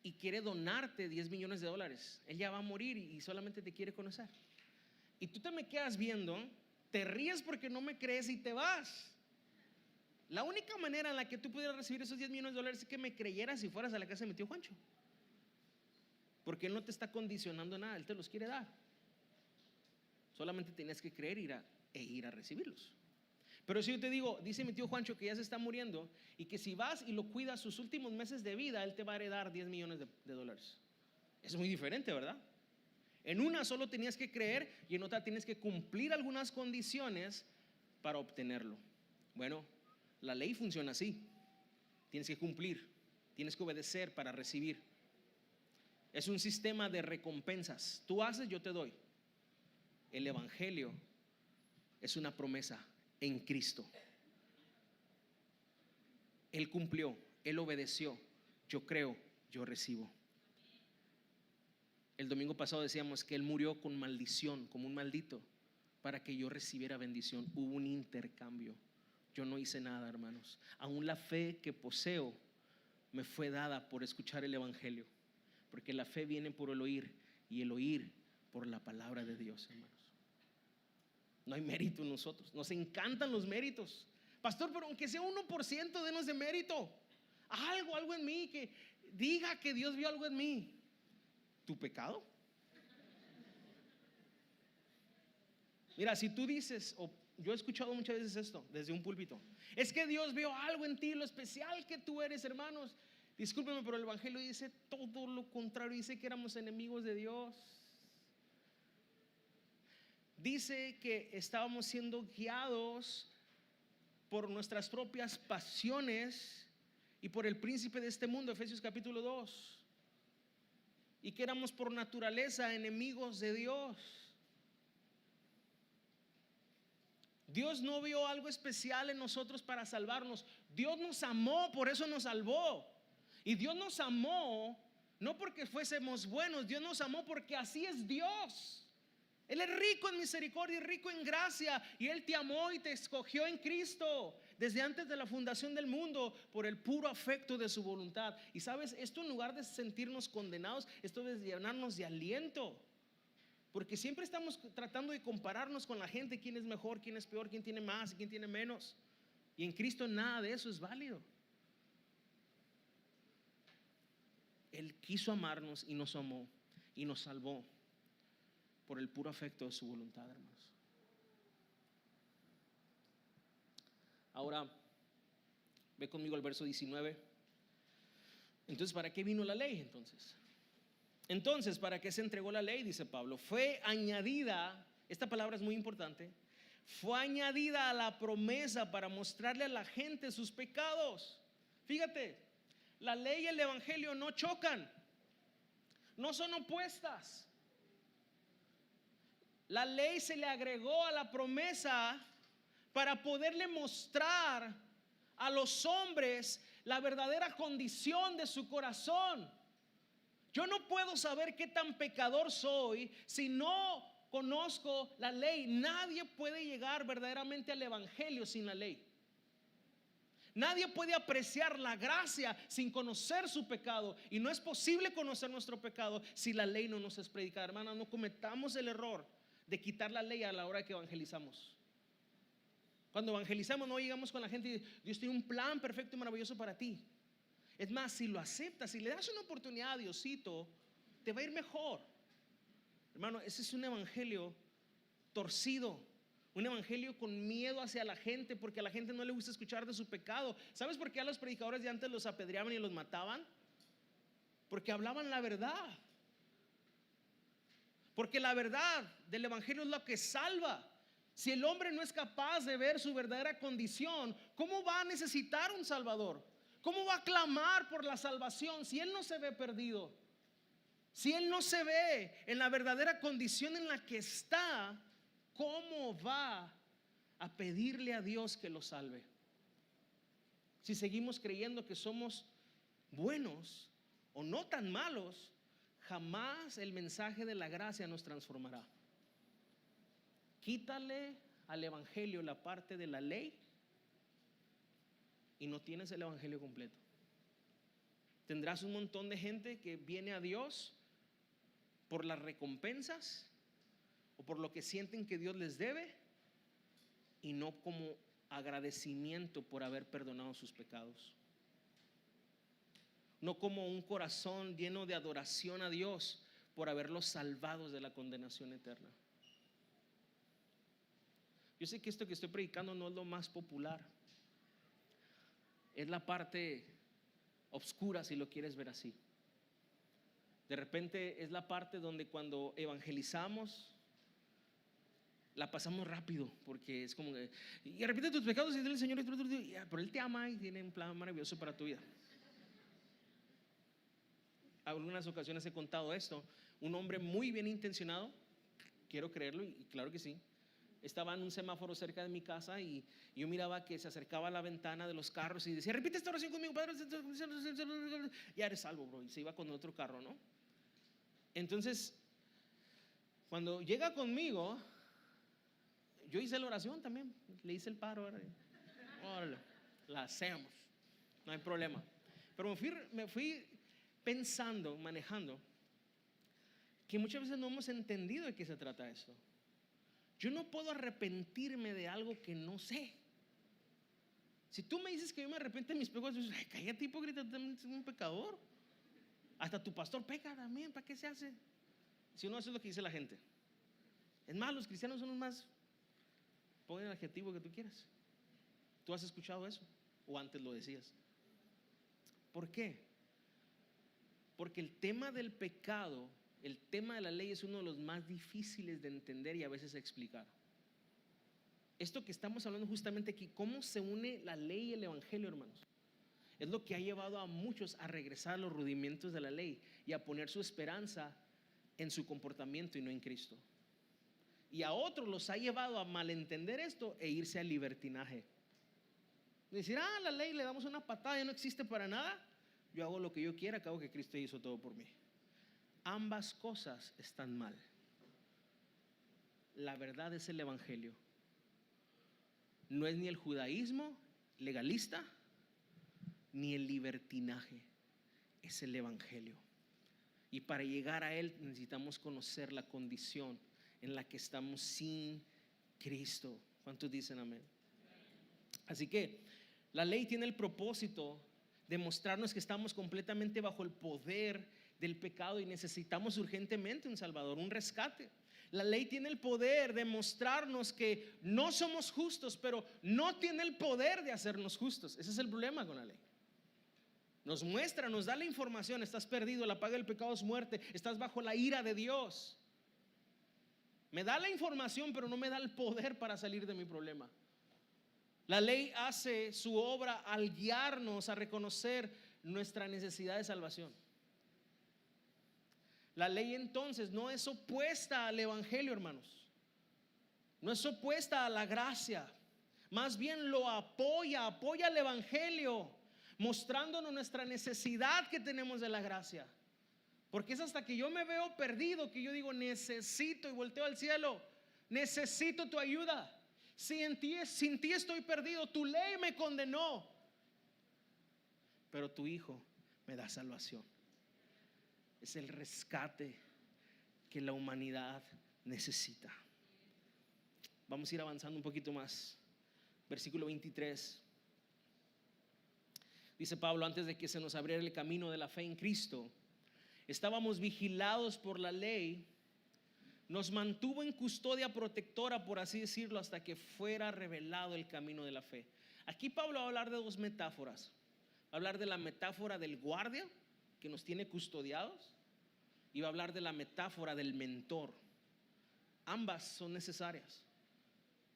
y quiere donarte $10 millones. Él ya va a morir y solamente te quiere conocer. Y tú te me quedas viendo, te ríes porque no me crees y te vas. La única manera en la que tú pudieras recibir esos $10 millones es que me creyeras y fueras a la casa de mi tío Juancho. Porque Él no te está condicionando nada, Él te los quiere dar. Solamente tienes que creer e ir a recibirlos. Pero si yo te digo, dice mi tío Juancho que ya se está muriendo y que si vas y lo cuidas sus últimos meses de vida, él te va a heredar $10 millones. Es muy diferente, ¿verdad? En una solo tenías que creer y en otra tienes que cumplir algunas condiciones para obtenerlo. Bueno, la ley funciona así. Tienes que cumplir, tienes que obedecer para recibir. Es un sistema de recompensas. Tú haces, yo te doy. El evangelio es una promesa en Cristo. Él cumplió, Él obedeció. Yo creo, yo recibo. El domingo pasado decíamos que Él murió con maldición, como un maldito, para que yo recibiera bendición. Hubo un intercambio. Yo no hice nada, hermanos. Aún la fe que poseo me fue dada por escuchar el evangelio, porque la fe viene por el oír y el oír por la palabra de Dios, hermanos. No hay mérito en nosotros. Nos encantan los méritos. Pastor, pero aunque sea 1%, denos de mérito. Algo en mí que diga que Dios vio algo en mí. ¿Tu pecado? Mira, si tú dices, yo he escuchado muchas veces esto desde un púlpito, es que Dios vio algo en ti, lo especial que tú eres, hermanos. Discúlpeme, pero el evangelio dice todo lo contrario. Dice que éramos enemigos de Dios. Dice que estábamos siendo guiados por nuestras propias pasiones y por el príncipe de este mundo, Efesios capítulo 2, y que éramos por naturaleza enemigos de Dios. Dios no vio algo especial en nosotros para salvarnos. Dios nos amó, por eso nos salvó. Y Dios nos amó no porque fuésemos buenos. Dios nos amó porque así es Dios. Él es rico en misericordia y rico en gracia, y Él te amó y te escogió en Cristo desde antes de la fundación del mundo por el puro afecto de su voluntad. Y sabes, esto en lugar de sentirnos condenados, esto es llenarnos de aliento, porque siempre estamos tratando de compararnos con la gente, quién es mejor, quién es peor, quién tiene más y quién tiene menos. Y en Cristo nada de eso es válido. Él quiso amarnos y nos amó y nos salvó por el puro afecto de su voluntad, hermanos. Ahora, ve conmigo al verso 19. Entonces, ¿para qué vino la ley entonces? ¿Para qué se entregó la ley? Dice Pablo. Fue añadida, esta palabra es muy importante, fue añadida a la promesa para mostrarle a la gente sus pecados. Fíjate, la ley y el evangelio no chocan, no son opuestas. La ley se le agregó a la promesa para poderle mostrar a los hombres la verdadera condición de su corazón. Yo no puedo saber qué tan pecador soy si no conozco la ley. Nadie puede llegar verdaderamente al evangelio sin la ley. Nadie puede apreciar la gracia sin conocer su pecado, y no es posible conocer nuestro pecado si la ley no nos es predicada. Hermanos, no cometamos el error de quitar la ley a la hora que evangelizamos. Cuando evangelizamos no llegamos con la gente y Dios tiene un plan perfecto y maravilloso para ti. Es más, si lo aceptas, si le das una oportunidad a Diosito, te va a ir mejor. Hermano, ese es un evangelio torcido, un evangelio con miedo hacia la gente, porque a la gente no le gusta escuchar de su pecado. ¿Sabes por qué a los predicadores de antes los apedreaban y los mataban? Porque hablaban la verdad. Porque la verdad del evangelio es lo que salva. Si el hombre no es capaz de ver su verdadera condición, ¿cómo va a necesitar un salvador? ¿Cómo va a clamar por la salvación si él no se ve perdido? Si él no se ve en la verdadera condición en la que está, ¿cómo va a pedirle a Dios que lo salve? Si seguimos creyendo que somos buenos o no tan malos, jamás el mensaje de la gracia nos transformará. Quítale al evangelio la parte de la ley y no tienes el evangelio completo. Tendrás un montón de gente que viene a Dios por las recompensas o por lo que sienten que Dios les debe, y no como agradecimiento por haber perdonado sus pecados. No como un corazón lleno de adoración a Dios por haberlos salvados de la condenación eterna. Yo sé que esto que estoy predicando no es lo más popular, es la parte oscura, si lo quieres ver así. De repente es la parte donde cuando evangelizamos la pasamos rápido, porque es como que, y repite tus pecados y dile al Señor, pero Él te ama y tiene un plan maravilloso para tu vida. Algunas ocasiones he contado esto. Un hombre muy bien intencionado, quiero creerlo, y claro que sí, estaba en un semáforo cerca de mi casa y yo miraba que se acercaba a la ventana de los carros y decía: repite esta oración conmigo, Padre, ya eres salvo, bro. Y se iba con otro carro, ¿no? Entonces, cuando llega conmigo, yo hice la oración también, le hice el paro, órale, la hacemos, no hay problema. Pero me fui pensando, manejando, que muchas veces no hemos entendido de qué se trata esto. Yo no puedo arrepentirme de algo que no sé. Si tú me dices que yo me arrepiento de mis pecados, yo digo, ay, cállate, hipócrita, tú también eres un pecador. Hasta tu pastor peca también, ¿para qué se hace? Si no, eso es lo que dice la gente. Es más, los cristianos son los más, pon el adjetivo que tú quieras. ¿Tú has escuchado eso? ¿O antes lo decías? ¿Por qué? Porque el tema del pecado, el tema de la ley es uno de los más difíciles de entender y a veces explicar. Esto que estamos hablando justamente aquí, cómo se une la ley y el evangelio, hermanos, es lo que ha llevado a muchos a regresar a los rudimentos de la ley y a poner su esperanza en su comportamiento y no en Cristo. Y a otros los ha llevado a malentender esto e irse al libertinaje. Decir, la ley le damos una patada, ya no existe para nada, yo hago lo que yo quiera, acabo que Cristo hizo todo por mí. Ambas cosas están mal. La verdad es el evangelio. No es ni el judaísmo legalista ni el libertinaje, es el evangelio. Y para llegar a él necesitamos conocer la condición en la que estamos sin Cristo. ¿Cuántos dicen amén? Así que la ley tiene el propósito de mostrarnos que estamos completamente bajo el poder del pecado y necesitamos urgentemente un Salvador, un rescate. La ley tiene el poder de mostrarnos que no somos justos, pero no tiene el poder de hacernos justos. Ese es el problema con la ley. Nos muestra, nos da la información: estás perdido, la paga del pecado es muerte, estás bajo la ira de Dios. Me da la información, pero no me da el poder para salir de mi problema. La ley hace su obra al guiarnos a reconocer nuestra necesidad de salvación. La ley entonces no es opuesta al evangelio, hermanos. No es opuesta a la gracia. Más bien lo apoya el evangelio, mostrándonos nuestra necesidad que tenemos de la gracia. Porque es hasta que yo me veo perdido que yo digo, necesito, y volteo al cielo, necesito tu ayuda. Sin ti estoy perdido, tu ley me condenó, pero tu Hijo me da salvación. Es el rescate que la humanidad necesita. Vamos a ir avanzando un poquito más. Versículo 23. Dice Pablo: antes de que se nos abriera el camino de la fe en Cristo, estábamos vigilados por la ley. Nos mantuvo en custodia protectora, por así decirlo, hasta que fuera revelado el camino de la fe. Aquí Pablo va a hablar de dos metáforas. Va a hablar de la metáfora del guardia que nos tiene custodiados, y va a hablar de la metáfora del mentor. Ambas son necesarias.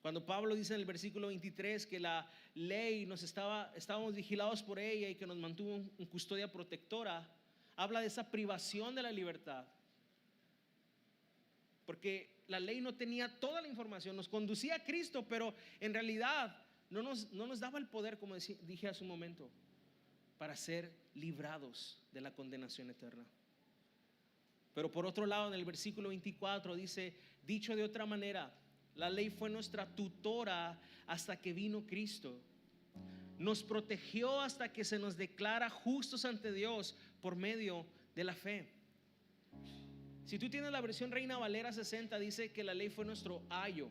Cuando Pablo dice en el versículo 23 que la ley estábamos vigilados por ella y que nos mantuvo en custodia protectora, habla de esa privación de la libertad. Porque la ley no tenía toda la información, nos conducía a Cristo, pero en realidad no nos daba el poder, como dije hace un momento, para ser librados de la condenación eterna. Pero por otro lado, en el versículo 24 dice: dicho de otra manera, la ley fue nuestra tutora hasta que vino Cristo. Nos protegió hasta que se nos declara justos ante Dios por medio de la fe. Si tú tienes la versión Reina Valera 60, dice que la ley fue nuestro ayo.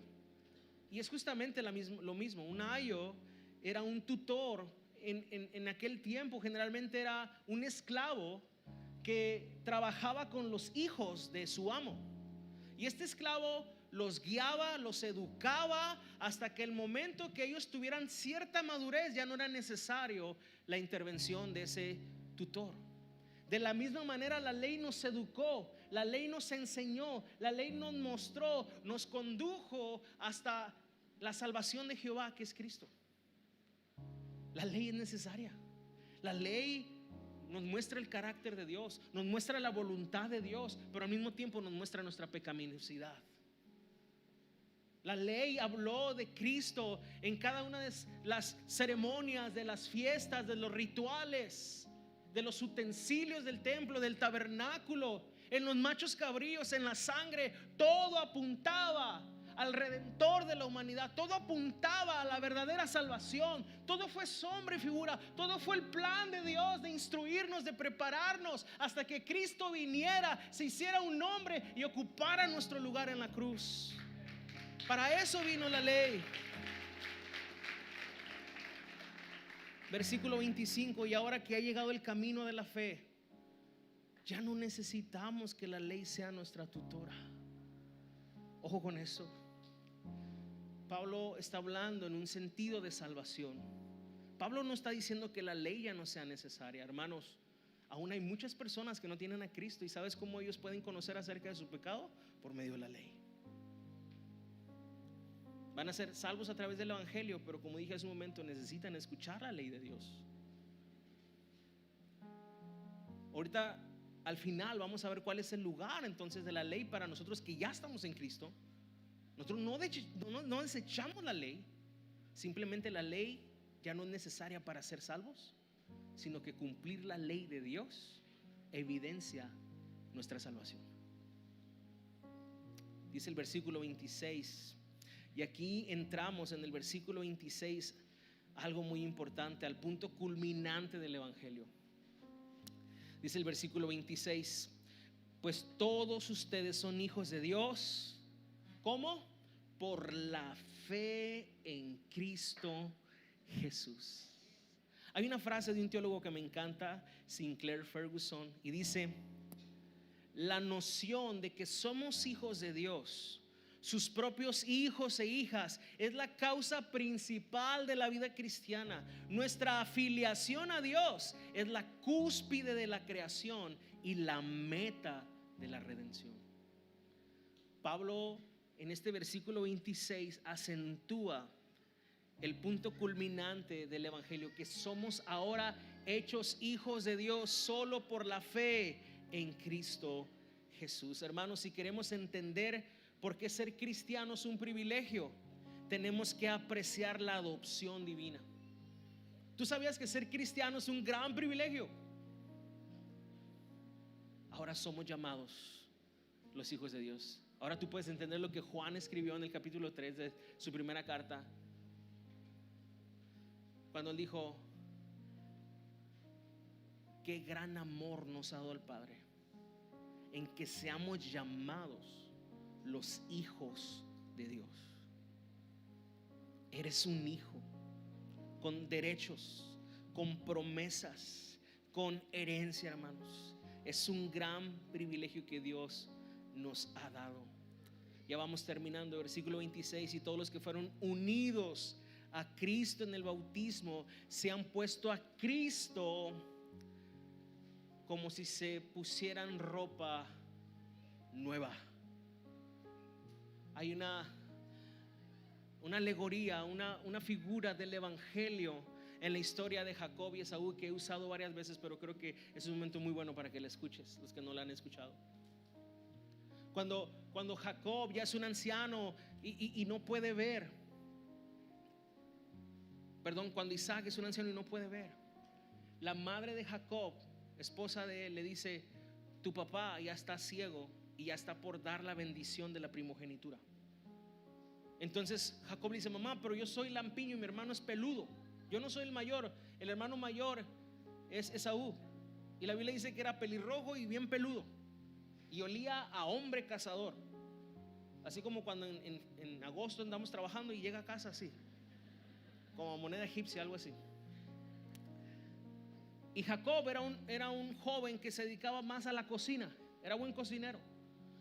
Y es justamente lo mismo. Un ayo era un tutor. En aquel tiempo generalmente era un esclavo que trabajaba con los hijos de su amo. Y este esclavo los guiaba, los educaba hasta que el momento que ellos tuvieran cierta madurez ya no era necesario la intervención de ese tutor. De la misma manera la ley nos educó, la ley nos enseñó, la ley nos mostró, nos condujo hasta la salvación de Jehová, que es Cristo. La ley es necesaria. La ley nos muestra el carácter de Dios, nos muestra la voluntad de Dios, pero al mismo tiempo nos muestra nuestra pecaminosidad. La ley habló de Cristo en cada una de las ceremonias, de las fiestas, de los rituales, de los utensilios del templo, del tabernáculo, en los machos cabríos, en la sangre. Todo apuntaba al Redentor de la humanidad. Todo apuntaba a la verdadera salvación. Todo fue sombra y figura. Todo fue el plan de Dios de instruirnos, de prepararnos hasta que Cristo viniera, se hiciera un hombre y ocupara nuestro lugar en la cruz. Para eso vino la ley. Versículo 25: y ahora que ha llegado el camino de la fe, ya no necesitamos que la ley sea nuestra tutora. Ojo con eso. Pablo está hablando en un sentido de salvación. Pablo no está diciendo que la ley ya no sea necesaria. Hermanos, aún hay muchas personas que no tienen a Cristo. ¿Y sabes cómo ellos pueden conocer acerca de su pecado? Por medio de la ley. Van a ser salvos a través del evangelio, pero como dije hace un momento, necesitan escuchar la ley de Dios. Ahorita al final vamos a ver cuál es el lugar entonces de la ley para nosotros que ya estamos en Cristo. Nosotros no desechamos la ley. Simplemente la ley ya no es necesaria para ser salvos, sino que cumplir la ley de Dios evidencia nuestra salvación. Dice el versículo 26. Y aquí entramos en el versículo 26, algo muy importante, al punto culminante del evangelio. Dice el versículo 26: pues todos ustedes son hijos de Dios. ¿Cómo? Por la fe en Cristo Jesús. Hay una frase de un teólogo que me encanta, Sinclair Ferguson, y dice: la noción de que somos hijos de Dios, sus propios hijos e hijas, es la causa principal de la vida cristiana. Nuestra afiliación a Dios es la cúspide de la creación y la meta de la redención. Pablo en este versículo 26 acentúa el punto culminante del evangelio, que somos ahora hechos hijos de Dios solo por la fe en Cristo Jesús. Hermanos, si queremos entender por qué ser cristiano es un privilegio, tenemos que apreciar la adopción divina. ¿Tú sabías que ser cristiano es un gran privilegio? Ahora somos llamados los hijos de Dios. Ahora tú puedes entender lo que Juan escribió en el capítulo 3 de su primera carta, cuando él dijo: qué gran amor nos ha dado el Padre, en que seamos llamados los hijos de Dios. Eres un hijo con derechos, con promesas, con herencia, hermanos. Es un gran privilegio que Dios nos ha dado. Ya vamos terminando, versículo 26: y todos los que fueron unidos a Cristo en el bautismo se han puesto a Cristo como si se pusieran ropa nueva. Hay una alegoría, una figura del evangelio en la historia de Jacob y Esaú que he usado varias veces, pero creo que es un momento muy bueno para que la escuches, los que no la han escuchado. Cuando Jacob ya es un anciano y no puede ver, cuando Isaac es un anciano y no puede ver, la madre de Jacob, esposa de él, le dice: tu papá ya está ciego y ya está por dar la bendición de la primogenitura. Entonces Jacob le dice: mamá, pero yo soy lampiño y mi hermano es peludo. Yo no soy el mayor, el hermano mayor es Esaú. Y la Biblia dice que era pelirrojo y bien peludo y olía a hombre cazador. Así como cuando en agosto andamos trabajando y llega a casa así, como moneda egipcia, algo así. Y Jacob era un joven que se dedicaba más a la cocina, era buen cocinero.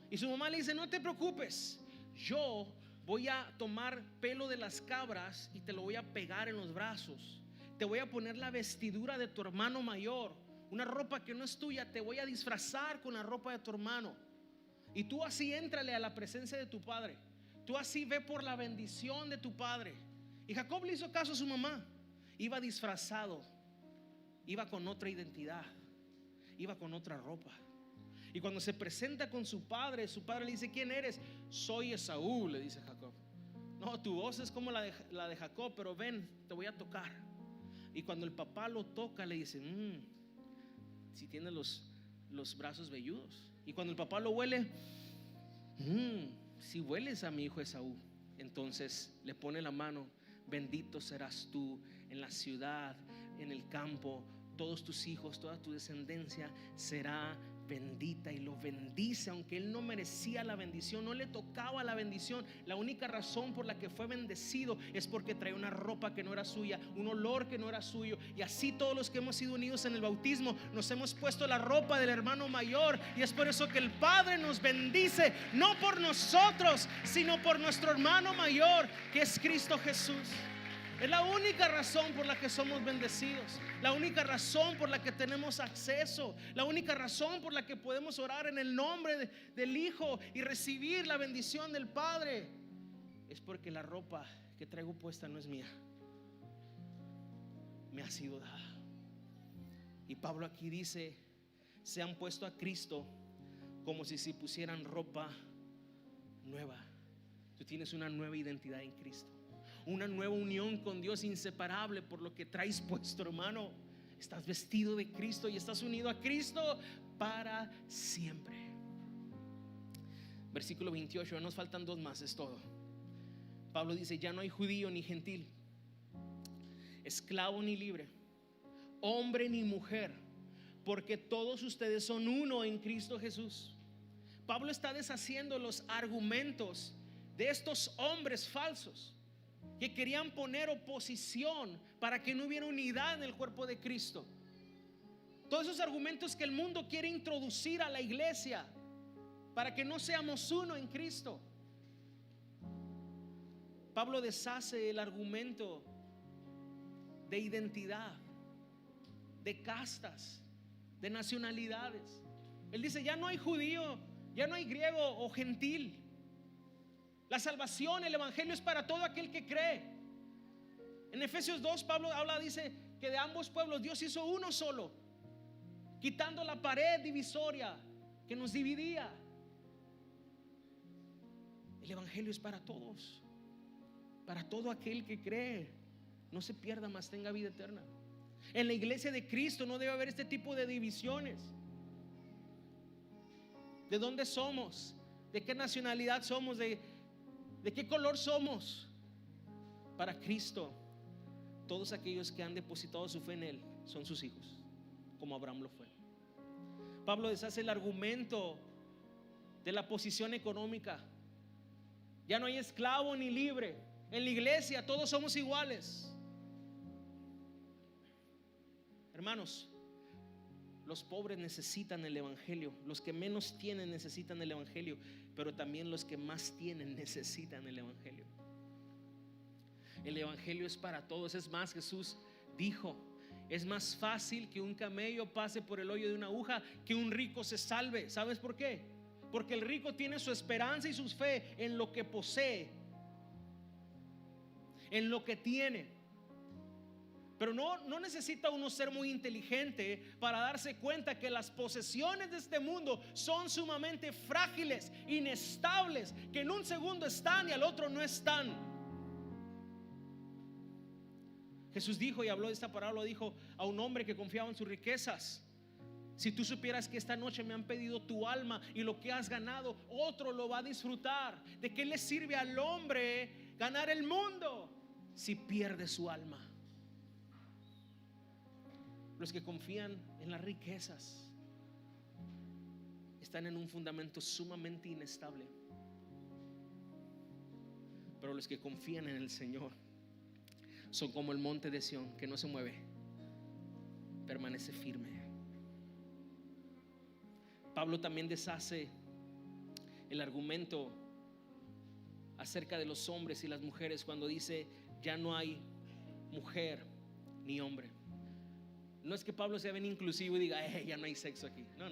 Y su mamá le dice: no te preocupes, yo voy a tomar pelo de las cabras y te lo voy a pegar en los brazos. Te voy a poner la vestidura de tu hermano mayor, una ropa que no es tuya, te voy a disfrazar con la ropa de tu hermano. Y tú así éntrale a la presencia de tu padre. Tú así ve por la bendición de tu padre. Y Jacob le hizo caso a su mamá. Iba disfrazado, iba con otra identidad, iba con otra ropa. Y cuando se presenta con su padre le dice: ¿quién eres? Soy Esaú, le dice Jacob. No, tu voz es como la de Jacob, pero ven, te voy a tocar. Y cuando el papá lo toca, le dice: si tiene los brazos velludos. Y cuando el papá lo huele, si hueles a mi hijo Esaú. entonces le pone la mano. Bendito serás tú en la ciudad, en el campo, todos tus hijos, toda tu descendencia será bendita, y lo bendice, aunque él no merecía la bendición, no le tocaba la bendición. La única razón por la que fue bendecido es porque traía una ropa que no era suya, un olor que no era suyo. Y así todos los que hemos sido unidos en el bautismo nos hemos puesto la ropa del hermano mayor, y es por eso que el Padre nos bendice, no por nosotros, sino por nuestro hermano mayor, que es Cristo Jesús. Es la única razón por la que somos bendecidos, la única razón por la que tenemos acceso, la única razón por la que podemos orar en el nombre del Hijo y recibir la bendición del Padre. Es porque la ropa que traigo puesta no es mía, me ha sido dada. Y Pablo aquí dice: se han puesto a Cristo como si se pusieran ropa nueva. Tú tienes una nueva identidad en Cristo, una nueva unión con Dios inseparable por lo que traes puesto, hermano. Estás vestido de Cristo y estás unido a Cristo para siempre. Versículo 28, nos faltan 2 más, es todo. Pablo dice: ya no hay judío ni gentil, esclavo ni libre, hombre ni mujer, porque todos ustedes son uno en Cristo Jesús. Pablo está deshaciendo los argumentos de estos hombres falsos que querían poner oposición para que no hubiera unidad en el cuerpo de Cristo. Todos esos argumentos que el mundo quiere introducir a la iglesia para que no seamos uno en Cristo. Pablo deshace el argumento de identidad, de castas, de nacionalidades. Él dice: ya no hay judío, ya no hay griego o gentil. La salvación, el evangelio es para todo aquel que cree. En Efesios 2 Pablo habla, dice que de ambos pueblos Dios hizo uno solo, quitando la pared divisoria que nos dividía. El evangelio es para todos, para todo aquel que cree, no se pierda, mas tenga vida eterna. En la iglesia de Cristo no debe haber este tipo de divisiones. ¿De dónde somos? ¿De qué nacionalidad somos? ¿De qué color somos? Para Cristo, todos aquellos que han depositado su fe en Él son sus hijos, como Abraham lo fue. Pablo deshace el argumento de la posición económica. Ya no hay esclavo ni libre. En la iglesia todos somos iguales. Hermanos, los pobres necesitan el evangelio, los que menos tienen necesitan el evangelio, pero también los que más tienen necesitan el evangelio. El evangelio es para todos. Es más, Jesús dijo: es más fácil que un camello pase por el hoyo de una aguja que un rico se salve. ¿Sabes por qué? Porque el rico tiene su esperanza y su fe en lo que posee, en lo que tiene. Pero no necesita uno ser muy inteligente para darse cuenta que las posesiones de este mundo son sumamente frágiles, inestables, que en un segundo están y al otro no están. Jesús dijo, y habló de esta parábola, dijo a un hombre que confiaba en sus riquezas: si tú supieras que esta noche me han pedido tu alma y lo que has ganado, otro lo va a disfrutar. ¿De qué le sirve al hombre ganar el mundo si pierde su alma? Los que confían en las riquezas están en un fundamento sumamente inestable, pero los que confían en el Señor son como el monte de Sión, que no se mueve, permanece firme. Pablo también deshace el argumento acerca de los hombres y las mujeres cuando dice: ya no hay mujer ni hombre. No es que Pablo sea bien inclusivo y diga: ya no hay sexo aquí. No.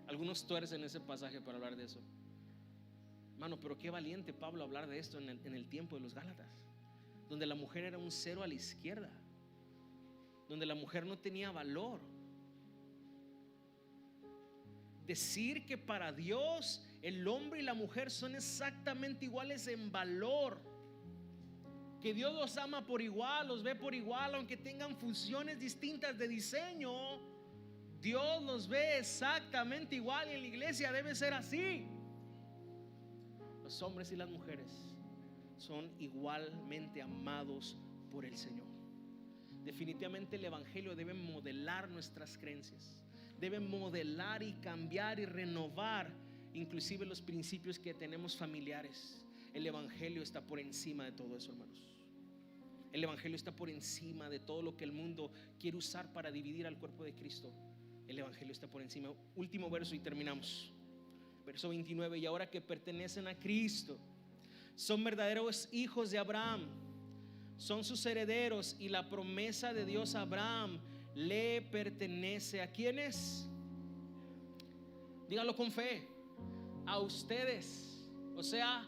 Algunos tuercen ese pasaje para hablar de eso. Hermano, pero qué valiente Pablo hablar de esto en el tiempo de los Gálatas, donde la mujer era un cero a la izquierda, donde la mujer no tenía valor. Decir que para Dios el hombre y la mujer son exactamente iguales en valor, que Dios los ama por igual, los ve por igual, aunque tengan funciones distintas de diseño, Dios los ve exactamente igual, y en la iglesia debe ser así. Los hombres y las mujeres son igualmente amados por el Señor. Definitivamente el Evangelio debe modelar nuestras creencias, debe modelar y cambiar y renovar inclusive los principios que tenemos familiares. El Evangelio está por encima de todo eso, hermanos. El Evangelio está por encima de todo lo que el mundo quiere usar para dividir al cuerpo de Cristo. El Evangelio está por encima. Último verso y terminamos. Verso 29. Y ahora que pertenecen a Cristo, son verdaderos hijos de Abraham, son sus herederos, y la promesa de Dios a Abraham le pertenece. ¿A quiénes? Dígalo con fe. A ustedes, o sea,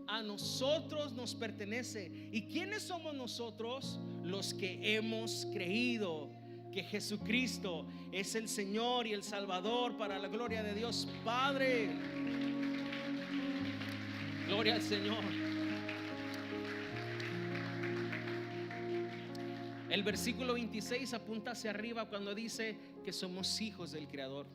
a nosotros nos pertenece. ¿Y quiénes somos nosotros? Los que hemos creído que Jesucristo es el Señor y el Salvador, para la gloria de Dios Padre. Gloria al Señor. El versículo 26 apunta hacia arriba cuando dice que somos hijos del Creador.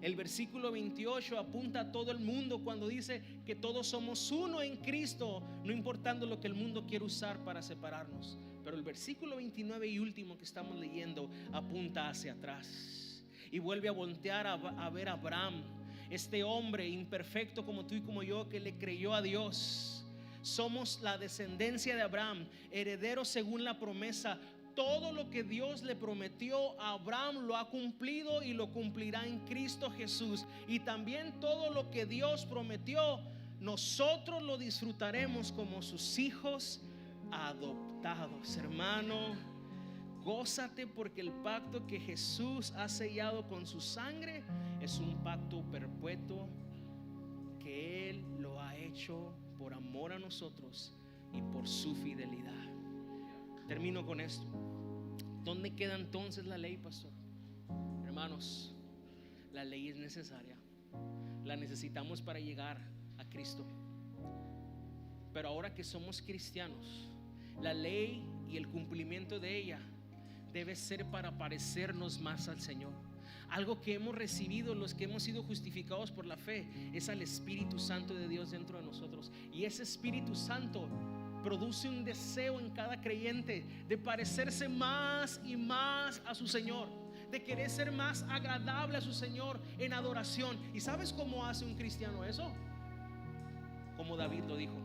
El versículo 28 apunta a todo el mundo cuando dice que todos somos uno en Cristo, no importando lo que el mundo quiere usar para separarnos. Pero el versículo 29 y último que estamos leyendo apunta hacia atrás y vuelve a voltear a ver a Abraham, este hombre imperfecto como tú y como yo, que le creyó a Dios. Somos la descendencia de Abraham, herederos según la promesa. Todo lo que Dios le prometió a Abraham lo ha cumplido y lo cumplirá en Cristo Jesús. Y también todo lo que Dios prometió, nosotros lo disfrutaremos como sus hijos adoptados. Hermano, gózate, porque el pacto que Jesús ha sellado con su sangre es un pacto perpetuo que Él lo ha hecho por amor a nosotros y por su fidelidad. Termino con esto. ¿Dónde queda entonces la ley, pastor? Hermanos, la ley es necesaria. La necesitamos para llegar a Cristo. Pero ahora que somos cristianos, la ley y el cumplimiento de ella debe ser para parecernos más al Señor. Algo que hemos recibido los que hemos sido justificados por la fe es al Espíritu Santo de Dios dentro de nosotros. Y ese Espíritu Santo produce un deseo en cada creyente de parecerse más y más a su Señor, de querer ser más agradable a su Señor en adoración. ¿Y sabes cómo hace un cristiano eso? Como David lo dijo: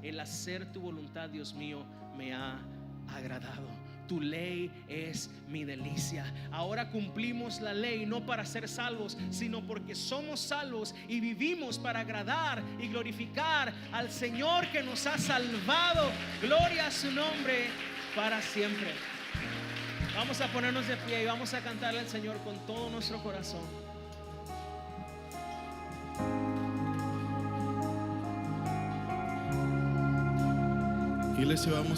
el hacer tu voluntad, Dios mío, me ha agradado. Tu ley es mi delicia. Ahora cumplimos la ley no para ser salvos, sino porque somos salvos y vivimos para agradar y glorificar al Señor que nos ha salvado. Gloria a su nombre para siempre. Vamos a ponernos de pie y vamos a cantarle al Señor con todo nuestro corazón. Iglesia, vamos